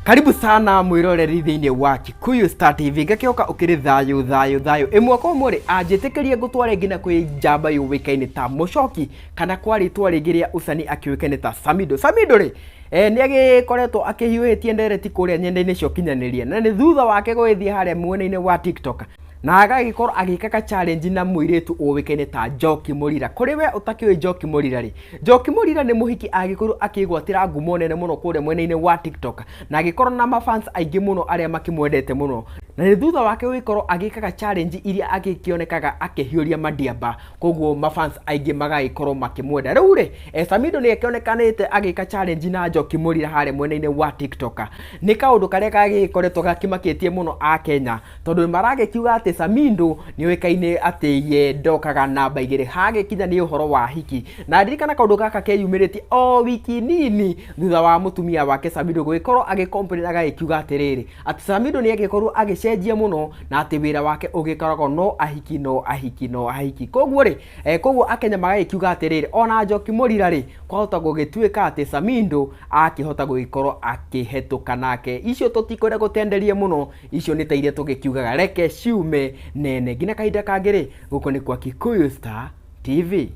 Karibu sana mwiroreri thiini wa Kikuyu Star TV ngakioka ukiri thayu imwe kwa mwere anjitikirie gutware ngina kwi njamba yuwikaine ta Muchoki kana kwari twaringiria Usani akiwikaine ta Samido ri ni agikoretwo akihiuhitie ndereti kuria nyenda-ini cio kinyaniria na ni thutha wake gwithie haria mwena-ini wa TikTok na agagikorwo agikaka challenge na muiritu uwikaine ta Njoki Murira. Kuri we utakiwe Njoki Murira ri, Njoki Murira ni muhiki agikorwo akigwatira ngumo nene muno kuria mwena-ini wa TikTok na agikorwo na mafans aingi muno aria makimwendete muno na ni thutha wake wikorwo agikaka challenge iria agikionekaga akihiuria madiamba koguo mafans aingi magagikorwo makimwenda. Riu ri Samido ni akionekanite agika challenge na Njoki Murira haria mwena-ini wa TikTok ni kaundu karia gagikoretwo gakimakitie muno a Kenya tondu maragikiuga ati Samido ni wekaine ati ye ndokaga namba igiri hagikinya ni uhoro wa hiki na ndirikana kaundu gaka keyumiritie o wiki nini thutha wa mutumia wake Samido gwikorwo agicomplain agagikiuga atiriri ati Samido ni agikorwo agicenjia muno na ati wira wake ugikoragwo no ahiki koguo ri koguo Akenya magagikiuga atiriri ona Njoki Murira ri kwahota gugituika ati Samido akihota gugikorwo akihetuka nake. Icio tutikwenda gutenderia muno, icio ni ta iria tugikiugaga reke ciume nene ngina kahinda kangiri guko ni kwa Kikuyu Star TV.